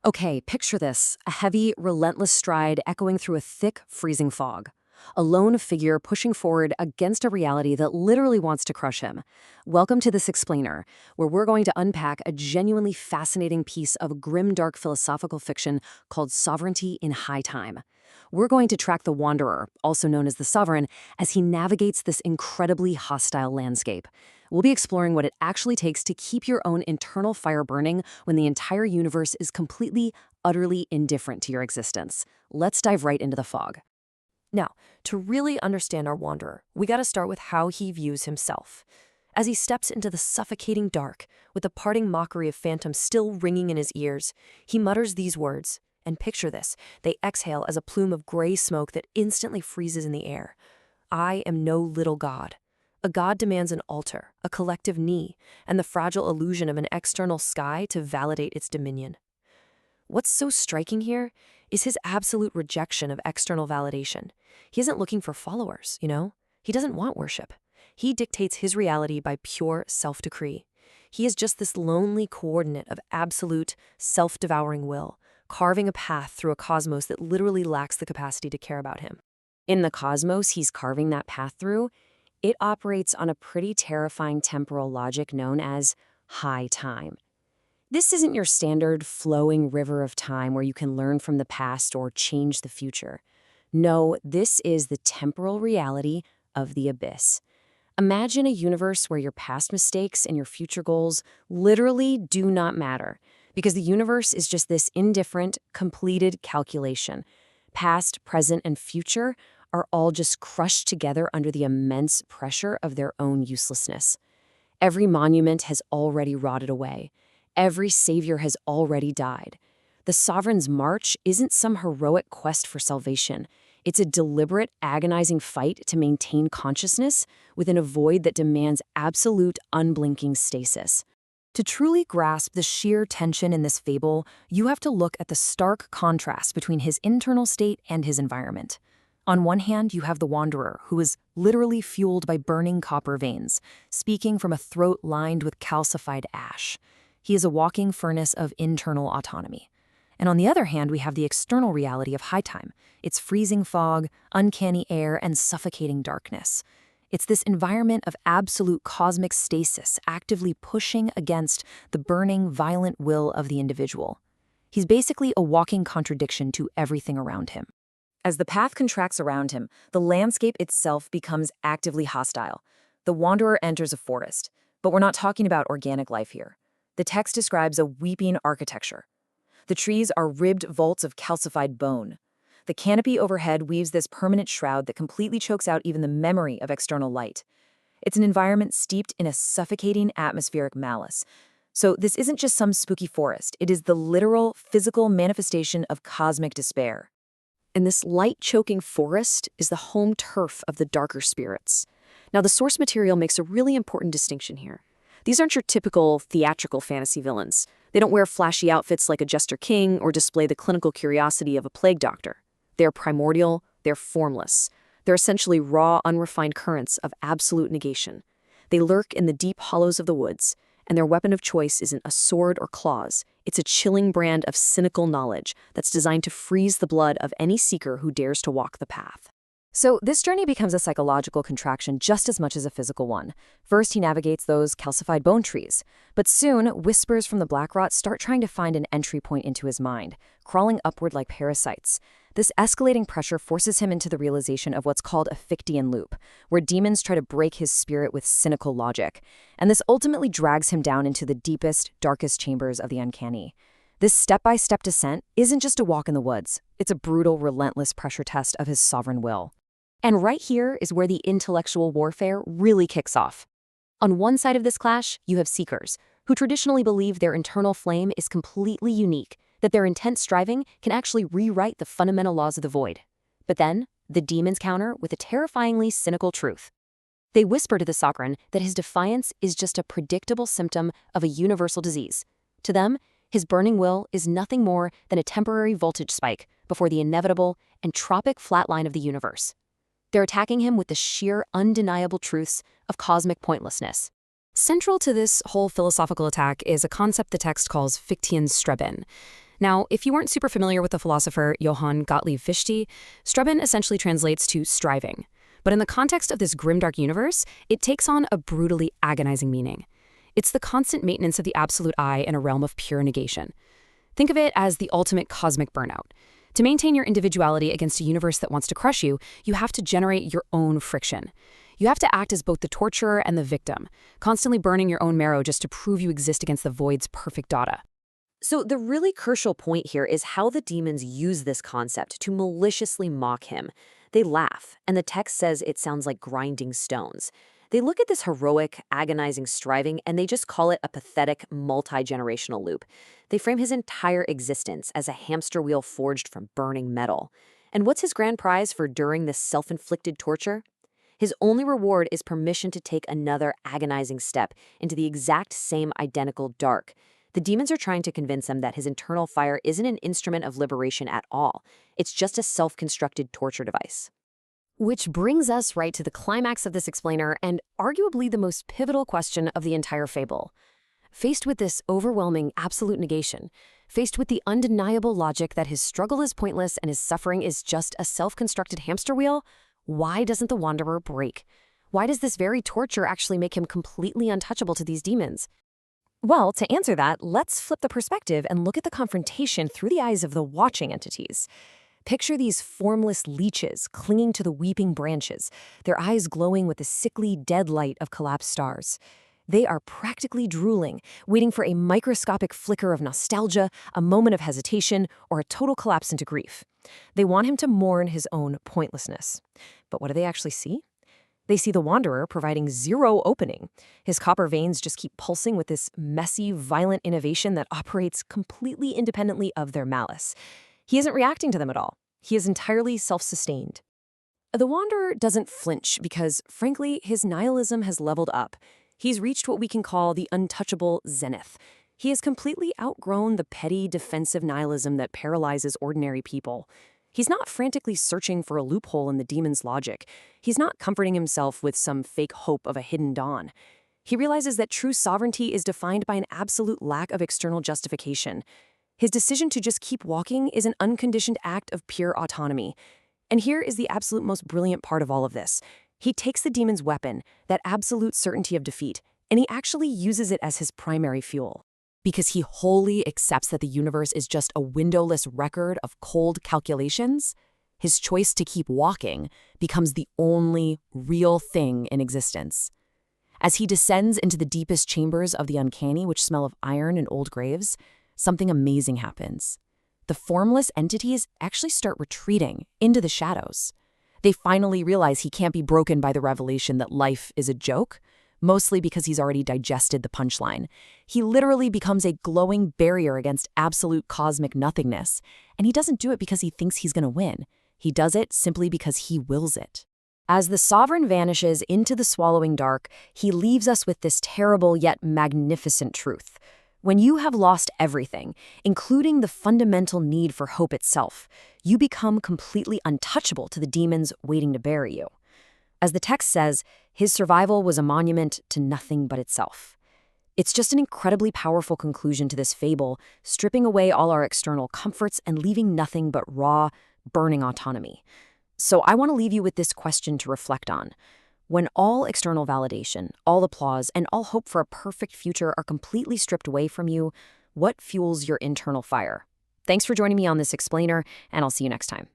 Okay, picture this, a heavy, relentless stride echoing through a thick, freezing fog. A lone figure pushing forward against a reality that literally wants to crush him. Welcome to This Explainer, where we're going to unpack a genuinely fascinating piece of grim-dark philosophical fiction called Sovereignty in High Time. We're going to track the Wanderer, also known as the Sovereign, as he navigates this incredibly hostile landscape. We'll be exploring what it actually takes to keep your own internal fire burning when the entire universe is completely, utterly indifferent to your existence. Let's dive right into the fog. Now, to really understand our wanderer, we gotta start with how he views himself. As he steps into the suffocating dark, with the parting mockery of phantoms still ringing in his ears, he mutters these words, and picture this, they exhale as a plume of gray smoke that instantly freezes in the air. I am no little god. A god demands an altar, a collective knee, and the fragile illusion of an external sky to validate its dominion. What's so striking here is his absolute rejection of external validation. He isn't looking for followers, He doesn't want worship. He dictates his reality by pure self-decree. He is just this lonely coordinate of absolute, self-devouring will, carving a path through a cosmos that literally lacks the capacity to care about him. In the cosmos he's carving that path through, it operates on a pretty terrifying temporal logic known as high time. This isn't your standard flowing river of time where you can learn from the past or change the future. No, this is the temporal reality of the abyss. Imagine a universe where your past mistakes and your future goals literally do not matter, because the universe is just this indifferent, completed calculation. Past, present, and future are all just crushed together under the immense pressure of their own uselessness. Every monument has already rotted away. Every savior has already died. The Sovereign's march isn't some heroic quest for salvation. It's a deliberate, agonizing fight to maintain consciousness within a void that demands absolute, unblinking stasis. To truly grasp the sheer tension in this fable, you have to look at the stark contrast between his internal state and his environment. On one hand, you have the Wanderer, who is literally fueled by burning copper veins, speaking from a throat lined with calcified ash. He is a walking furnace of internal autonomy. And on the other hand, we have the external reality of high time, its freezing fog, uncanny air, and suffocating darkness. It's this environment of absolute cosmic stasis actively pushing against the burning, violent will of the individual. He's basically a walking contradiction to everything around him. As the path contracts around him, the landscape itself becomes actively hostile. The Wanderer enters a forest, but we're not talking about organic life here. The text describes a weeping architecture. The trees are ribbed vaults of calcified bone. The canopy overhead weaves this permanent shroud that completely chokes out even the memory of external light. It's an environment steeped in a suffocating atmospheric malice. So this isn't just some spooky forest. It is the literal, physical manifestation of cosmic despair. And this light-choking forest is the home turf of the darker spirits. Now, the source material makes a really important distinction here. These aren't your typical theatrical fantasy villains. They don't wear flashy outfits like a jester king or display the clinical curiosity of a plague doctor. They're primordial, they're formless. They're essentially raw, unrefined currents of absolute negation. They lurk in the deep hollows of the woods, and their weapon of choice isn't a sword or claws. It's a chilling brand of cynical knowledge that's designed to freeze the blood of any seeker who dares to walk the path. So this journey becomes a psychological contraction just as much as a physical one. First, he navigates those calcified bone trees, but soon, whispers from the black rot start trying to find an entry point into his mind, crawling upward like parasites. This escalating pressure forces him into the realization of what's called a Fichtean loop, where demons try to break his spirit with cynical logic, and this ultimately drags him down into the deepest, darkest chambers of the uncanny. This step-by-step descent isn't just a walk in the woods. It's a brutal, relentless pressure test of his sovereign will. And right here is where the intellectual warfare really kicks off. On one side of this clash, you have seekers, who traditionally believe their internal flame is completely unique, that their intense striving can actually rewrite the fundamental laws of the void. But then, the demons counter with a terrifyingly cynical truth. They whisper to the Sovereign that his defiance is just a predictable symptom of a universal disease. To them, his burning will is nothing more than a temporary voltage spike before the inevitable, entropic flatline of the universe. They're attacking him with the sheer, undeniable truths of cosmic pointlessness. Central to this whole philosophical attack is a concept the text calls Fichtean Streben. Now, if you weren't super familiar with the philosopher Johann Gottlieb Fichte, Streben essentially translates to striving. But in the context of this grimdark universe, it takes on a brutally agonizing meaning. It's the constant maintenance of the absolute I in a realm of pure negation. Think of it as the ultimate cosmic burnout. To maintain your individuality against a universe that wants to crush you, you have to generate your own friction. You have to act as both the torturer and the victim, constantly burning your own marrow just to prove you exist against the void's perfect data. So the really crucial point here is how the demons use this concept to maliciously mock him. They laugh, and the text says it sounds like grinding stones. They look at this heroic, agonizing striving, and they just call it a pathetic, multi-generational loop. They frame his entire existence as a hamster wheel forged from burning metal. And what's his grand prize for enduring this self-inflicted torture? His only reward is permission to take another agonizing step into the exact same identical dark. The demons are trying to convince him that his internal fire isn't an instrument of liberation at all. It's just a self-constructed torture device. Which brings us right to the climax of this explainer and arguably the most pivotal question of the entire fable. Faced with this overwhelming absolute negation, faced with the undeniable logic that his struggle is pointless and his suffering is just a self-constructed hamster wheel, why doesn't the Wanderer break? Why does this very torture actually make him completely untouchable to these demons? Well, to answer that, let's flip the perspective and look at the confrontation through the eyes of the watching entities. Picture these formless leeches clinging to the weeping branches, their eyes glowing with the sickly, dead light of collapsed stars. They are practically drooling, waiting for a microscopic flicker of nostalgia, a moment of hesitation, or a total collapse into grief. They want him to mourn his own pointlessness. But what do they actually see? They see the Wanderer providing zero opening. His copper veins just keep pulsing with this messy, violent innovation that operates completely independently of their malice. He isn't reacting to them at all. He is entirely self-sustained. The Wanderer doesn't flinch because, frankly, his nihilism has leveled up. He's reached what we can call the untouchable zenith. He has completely outgrown the petty, defensive nihilism that paralyzes ordinary people. He's not frantically searching for a loophole in the demon's logic. He's not comforting himself with some fake hope of a hidden dawn. He realizes that true sovereignty is defined by an absolute lack of external justification. His decision to just keep walking is an unconditioned act of pure autonomy. And here is the absolute most brilliant part of all of this. He takes the demon's weapon, that absolute certainty of defeat, and he actually uses it as his primary fuel. Because he wholly accepts that the universe is just a windowless record of cold calculations, his choice to keep walking becomes the only real thing in existence. As he descends into the deepest chambers of the uncanny, which smell of iron and old graves, something amazing happens. The formless entities actually start retreating into the shadows. They finally realize he can't be broken by the revelation that life is a joke, mostly because he's already digested the punchline. He literally becomes a glowing barrier against absolute cosmic nothingness, and he doesn't do it because he thinks he's going to win. He does it simply because he wills it. As the Sovereign vanishes into the swallowing dark, he leaves us with this terrible yet magnificent truth. When you have lost everything, including the fundamental need for hope itself, you become completely untouchable to the demons waiting to bury you. As the text says, his survival was a monument to nothing but itself. It's just an incredibly powerful conclusion to this fable, stripping away all our external comforts and leaving nothing but raw, burning autonomy. So I want to leave you with this question to reflect on. When all external validation, all applause, and all hope for a perfect future are completely stripped away from you, what fuels your internal fire? Thanks for joining me on this explainer, and I'll see you next time.